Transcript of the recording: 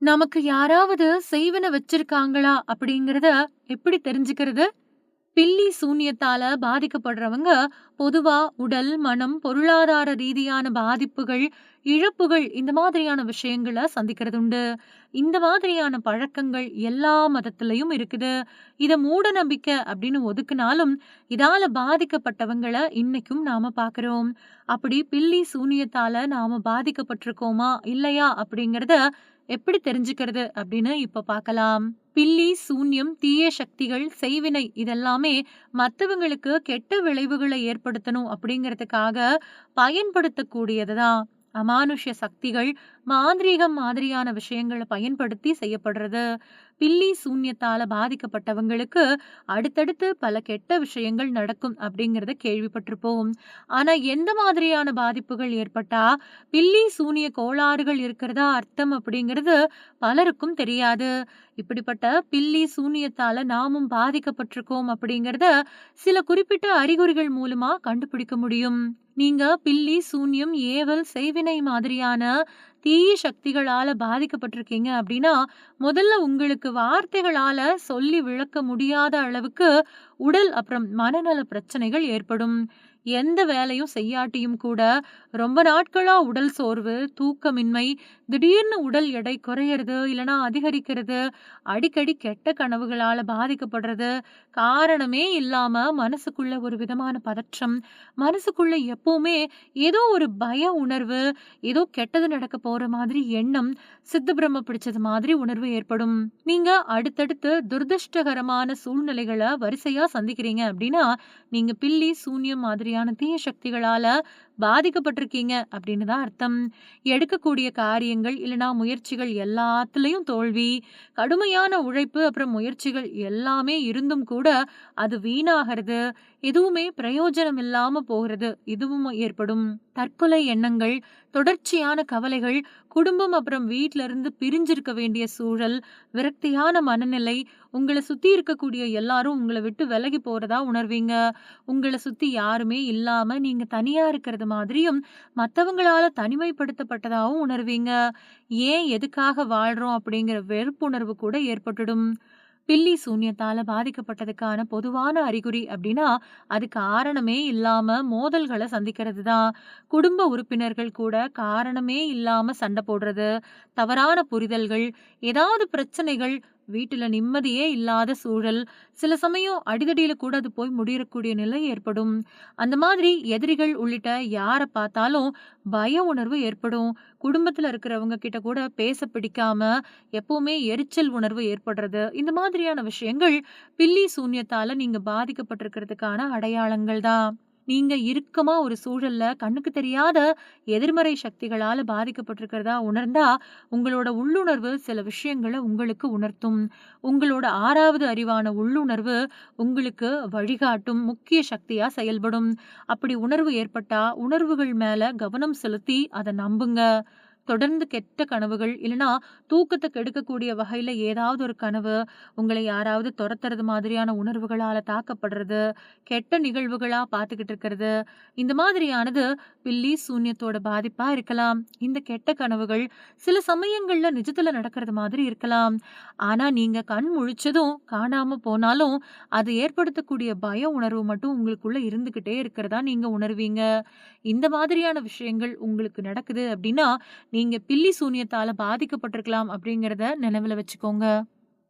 நமக்கு யாராவது செய்வன வச்சிருக்காங்களா அப்படிங்கறத எப்படி தெரிஞ்சுக்கிறது? பில்லி சூனியத்தால பாதிக்கப்படுறவங்க பொதுவா உடல், மனம், பொருளாதார ரீதியான பாதிப்புகள், இழப்புகள் இந்த மாதிரியான விஷயங்கள சந்திக்கிறது உண்டு. இந்த மாதிரியான பழக்கங்கள் எல்லா மதத்திலயும் இருக்குது. இத மூட நம்பிக்கை அப்படின்னு ஒதுக்குனாலும், இதால பாதிக்கப்பட்டவங்கள இன்னைக்கும் நாம பார்க்கிறோம். அப்படி பில்லி சூனியத்தால நாம பாதிக்கப்பட்டிருக்கோமா, இல்லையா அப்படிங்கறத எப்படி தெரிஞ்சுக்கிறது அப்படின்னு இப்ப பார்க்கலாம். பில்லி, சூன்யம், தீய சக்திகள், செய்வினை இதெல்லாமே மத்தவங்களுக்கு கெட்ட விளைவுகளை ஏற்படுத்தணும் அப்படிங்கிறதுக்காக பயன்படுத்தக்கூடியதுதான். அமானுஷ்ய சக்திகள், மாந்திரீகம் மாதிரியான விஷயங்கள பயன்படுத்தி செய்யப்படுறது. பில்லி சூன்யத்தால பாதிக்கப்பட்டவங்களுக்கு அடுத்தடுத்து பல கெட்ட விஷயங்கள் நடக்கும் அப்படிங்கிறத கேள்விப்பட்டிருப்போம். ஆனா எந்த மாதிரியான பாதிப்புகள் ஏற்பட்டா பில்லி சூனிய கோளாறுகள் இருக்கிறதா அர்த்தம் அப்படிங்கிறது பலருக்கும் தெரியாது. இப்படிப்பட்ட பில்லி சூனியத்தால நாமும் பாதிக்கப்பட்டிருக்கோம் அப்படிங்கறத சில குறிப்பிட்ட அறிகுறிகள் மூலமா கண்டுபிடிக்க முடியும். நீங்க பில்லி, சூன்யம், ஏவல், செய்வினை மாதிரியான தீய சக்திகளால பாதிக்கப்பட்டிருக்கீங்க அப்படின்னா, முதல்ல உங்களுக்கு வார்த்தைகளால சொல்லி விளக்க முடியாத அளவுக்கு உடல் அப்புறம் மனநல பிரச்சனைகள் ஏற்படும். எந்த வேலையும் செய்யாட்டியும் கூட ரொம்ப நாட்களா உடல் சோர்வு, தூக்கமின்மை, திடீர்னு உடல் எடை குறையறது, இல்லனா அதிகரிக்கிறது, அடிக்கடி கெட்ட கனவுகளால பாதிக்கப்படுறது, காரணமே இல்லாம மனசுக்குள்ள ஒரு விதமான பதற்றம், மனசுக்குள்ள எப்பவுமே ஏதோ ஒரு பய உணர்வு, ஏதோ கெட்டது நடக்க போற மாதிரி எண்ணம், சித்த பிரம்ம பிடிச்சது மாதிரி உணர்வு ஏற்படும். நீங்க அடுத்தடுத்து துரதிர்ஷ்டகரமான சூழ்நிலைகள வரிசையா சந்திக்கிறீங்க அப்படின்னா, நீங்க பில்லி, சூனியம் மாதிரியான தீய சக்திகளால பாதிக்கப்பட்டிருக்கீங்க அப்படின்னு தான் அர்த்தம். எடுக்கக்கூடிய காரியங்கள் இல்லனா முயற்சிகள் எல்லாத்துலயும் தோல்வி, கடுமையான உழைப்பு அப்புறம் முயற்சிகள் எல்லாமே இருந்தும் கூட அது வீணாகிறது, எதுவுமே பிரயோஜனம் இல்லாம போகிறது, இதுவும் ஏற்படும். தற்கொலை எண்ணங்கள், தொடர்ச்சியான கவலைகள், குடும்பம் அப்புறம் வீட்ல இருந்து பிரிஞ்சிருக்க வேண்டிய சூழல், விரக்தியான மனநிலை, உங்கள சுத்தி இருக்கக்கூடிய எல்லாரும் உங்கள விட்டு விலகி போறதா உணர்வீங்க. உங்கள சுத்தி யாருமே இல்லாம நீங்க தனியா இருக்கிறது மாதிரியும், மத்தவங்களால தனிமைப்படுத்தப்பட்டதாவும் உணர்வீங்க. ஏன் எதுக்காக வாழ்றோம் அப்படிங்கிற வெறுப்புணர்வு கூட ஏற்பட்டுடும். பில்லி சூன்யத்தால பாதிக்கப்பட்டதுக்கான பொதுவான அறிகுறி அப்படின்னா, அது காரணமே இல்லாம மோதல்கள சந்திக்கிறது தான். குடும்ப உறுப்பினர்கள் கூட காரணமே இல்லாம சண்டை போடுறது, தவறான புரிதல்கள், ஏதாவது பிரச்சனைகள், வீட்டுல நிம்மதியே இல்லாத சூழல், சில சமயம் அடிதடியில கூட அது போய் முடியக்கூடிய நிலை ஏற்படும். அந்த மாதிரி எதிரிகள் உள்ளிட்ட யார பார்த்தாலும் பய உணர்வு ஏற்படும். குடும்பத்துல இருக்கிறவங்க கிட்ட கூட பேச பிடிக்காம எப்பவுமே எரிச்சல் உணர்வு ஏற்படுறது, இந்த மாதிரியான விஷயங்கள் பில்லி சூன்யத்தால நீங்க பாதிக்கப்பட்டிருக்கிறதுக்கான அடையாளங்கள் தான். நீங்க இறுக்கமா ஒரு சூழல்ல கண்ணுக்கு தெரியாத எதிர்மறை சக்திகளால பாதிக்கப்பட்டிருக்கிறதா உணர்ந்தா, உங்களோட உள்ளுணர்வு சில விஷயங்கள உங்களுக்கு உணர்த்தும். உங்களோட 6வது அறிவான உள்ளுணர்வு உங்களுக்கு வழிகாட்டும் முக்கிய சக்தியா செயல்படும். அப்படி உணர்வு ஏற்பட்டா, உணர்வுகள் மேல கவனம் செலுத்தி அத நம்புங்க. தொடர்ந்து கெட்ட கனவுகள் இல்லனா தூக்கத்த கெடுக்கக்கூடிய வகையில ஏதாவது ஒரு கனவு, உங்களை யாராவது தொரத்துறது மாதிரியான உணர்வுகளால தாக்கப்படுறது, கெட்ட நிகழ்வுகளா பார்த்துக்கிட்டு இருக்கிறது, இந்த மாதிரியானது பில்லி சூன்யத்தோட பாதிப்பா இருக்கலாம். இந்த கெட்ட கனவுகள் சில சமயங்கள்ல நிஜத்துல நடக்கிறது மாதிரி இருக்கலாம். ஆனா நீங்க கண் முழிச்சதும் காணாம போனாலும், அது ஏற்படுத்தக்கூடிய பய உணர்வு மட்டும் உங்களுக்குள்ள இருந்துகிட்டே இருக்கிறதா நீங்க உணர்வீங்க. இந்த மாதிரியான விஷயங்கள் உங்களுக்கு நடக்குது அப்படின்னா, நீங்க பில்லி சூனியத்தால பாதிக்கப்பட்டிருக்கலாம் அப்படிங்கிறத நினைவுல வச்சுக்கோங்க.